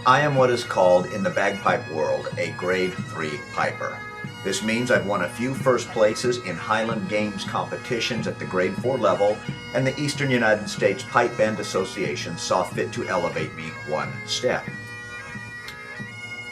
I am what is called in the bagpipe world a grade 3 piper. This means I've won a few first places in Highland Games competitions at the grade 4 level, and the Eastern United States Pipe Band Association saw fit to elevate me one step.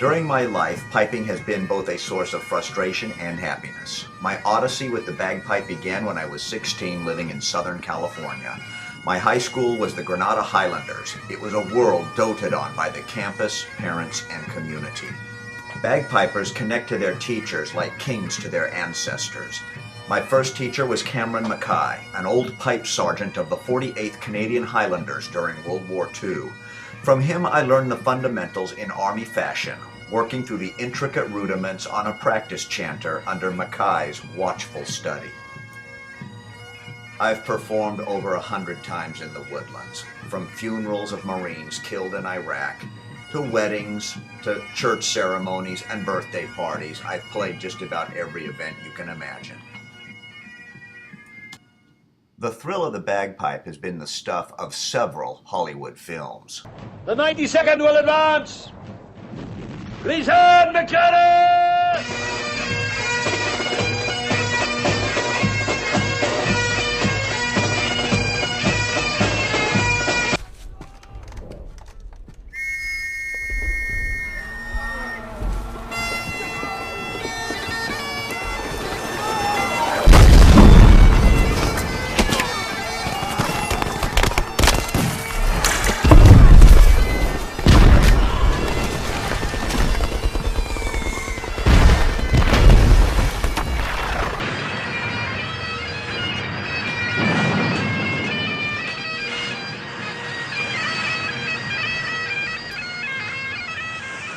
During my life, piping has been both a source of frustration and happiness. My odyssey with the bagpipe began when I was 16, living in Southern California. My high school was the Granada Highlanders. It was a world doted on by the campus, parents, and community. Bagpipers connect to their teachers like kings to their ancestors. My first teacher was Cameron Mackay, an old pipe sergeant of the 48th Canadian Highlanders during World War II. From him I learned the fundamentals in Army fashion, working through the intricate rudiments on a practice chanter under Mackay's watchful study. I've performed over 100 times in the Woodlands, from funerals of Marines killed in Iraq, to weddings, to church ceremonies and birthday parties. I've played just about every event you can imagine. The thrill of the bagpipe has been the stuff of several Hollywood films. The 92nd will advance! Return, McKenna!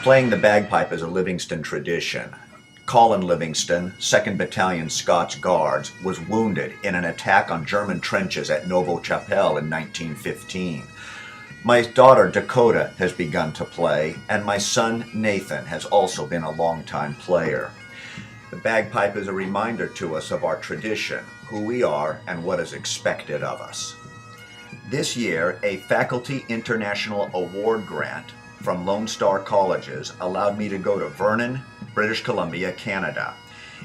Playing the bagpipe is a Livingston tradition. Colin Livingston, 2nd Battalion Scots Guards, was wounded in an attack on German trenches at Novo Chapelle in 1915. My daughter Dakota has begun to play, and my son Nathan has also been a longtime player. The bagpipe is a reminder to us of our tradition, who we are, and what is expected of us. This year, a Faculty International Award grant from Lone Star Colleges allowed me to go to Vernon, British Columbia, Canada.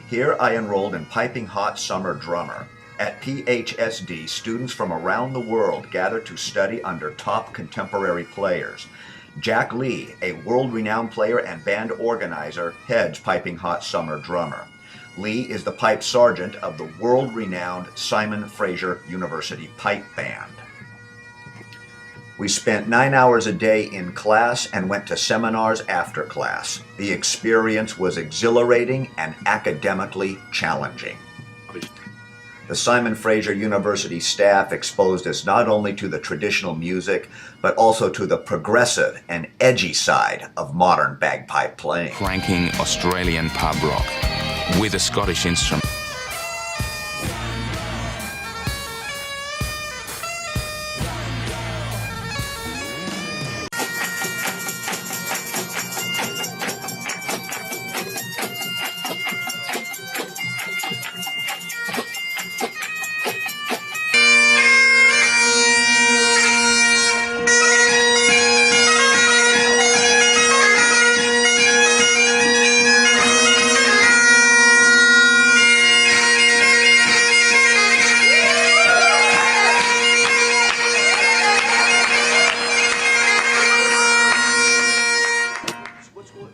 Here I enrolled in Piping Hot Summer Drummer. At PHSD, students from around the world gather to study under top contemporary players. Jack Lee, a world-renowned player and band organizer, heads Piping Hot Summer Drummer. Lee is the pipe sergeant of the world-renowned Simon Fraser University Pipe Band. We spent 9 hours a day in class and went to seminars after class. The experience was exhilarating and academically challenging. The Simon Fraser University staff exposed us not only to the traditional music, but also to the progressive and edgy side of modern bagpipe playing. Cranking Australian pub rock with a Scottish instrument.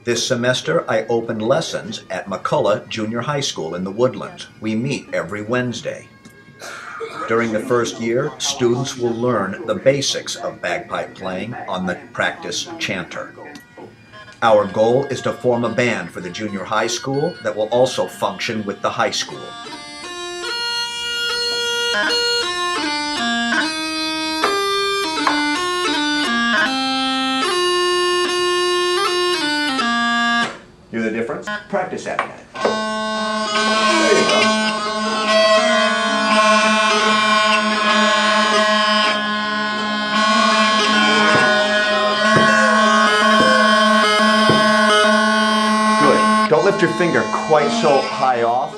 This semester, I opened lessons at McCullough Junior High School in the Woodlands. We meet every Wednesday. During the first year, students will learn the basics of bagpipe playing on the practice chanter. Our goal is to form a band for the junior high school that will also function with the high school. Hear the difference? Practice that a minute. There you go. Good. Don't lift your finger quite so high off.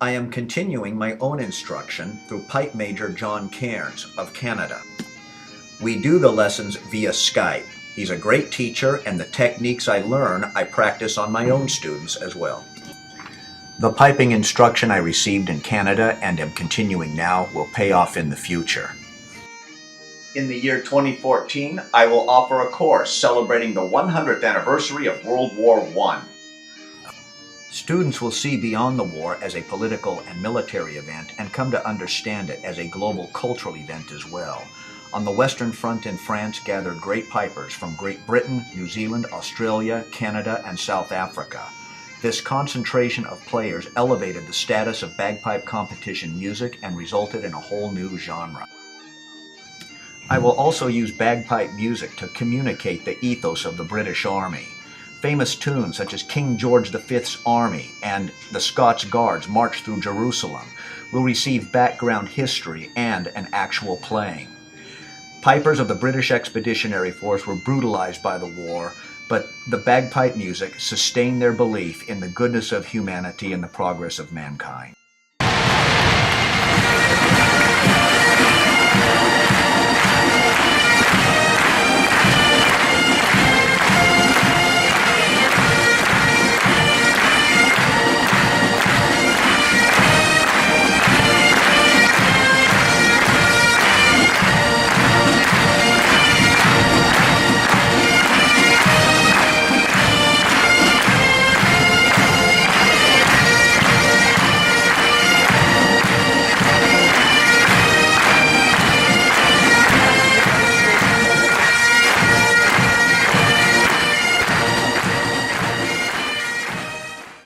I am continuing my own instruction through Pipe Major John Cairns of Canada. We do the lessons via Skype. He's a great teacher, and the techniques I learn I practice on my own students as well. The piping instruction I received in Canada and am continuing now will pay off in the future. In the year 2014, I will offer a course celebrating the 100th anniversary of World War I. Students will see beyond the war as a political and military event and come to understand it as a global cultural event as well. On the Western Front in France gathered great pipers from Great Britain, New Zealand, Australia, Canada, and South Africa. This concentration of players elevated the status of bagpipe competition music and resulted in a whole new genre. I will also use bagpipe music to communicate the ethos of the British Army. Famous tunes such as King George V's Army and the Scots Guards March Through Jerusalem will receive background history and an actual playing. Pipers of the British Expeditionary Force were brutalized by the war, but the bagpipe music sustained their belief in the goodness of humanity and the progress of mankind.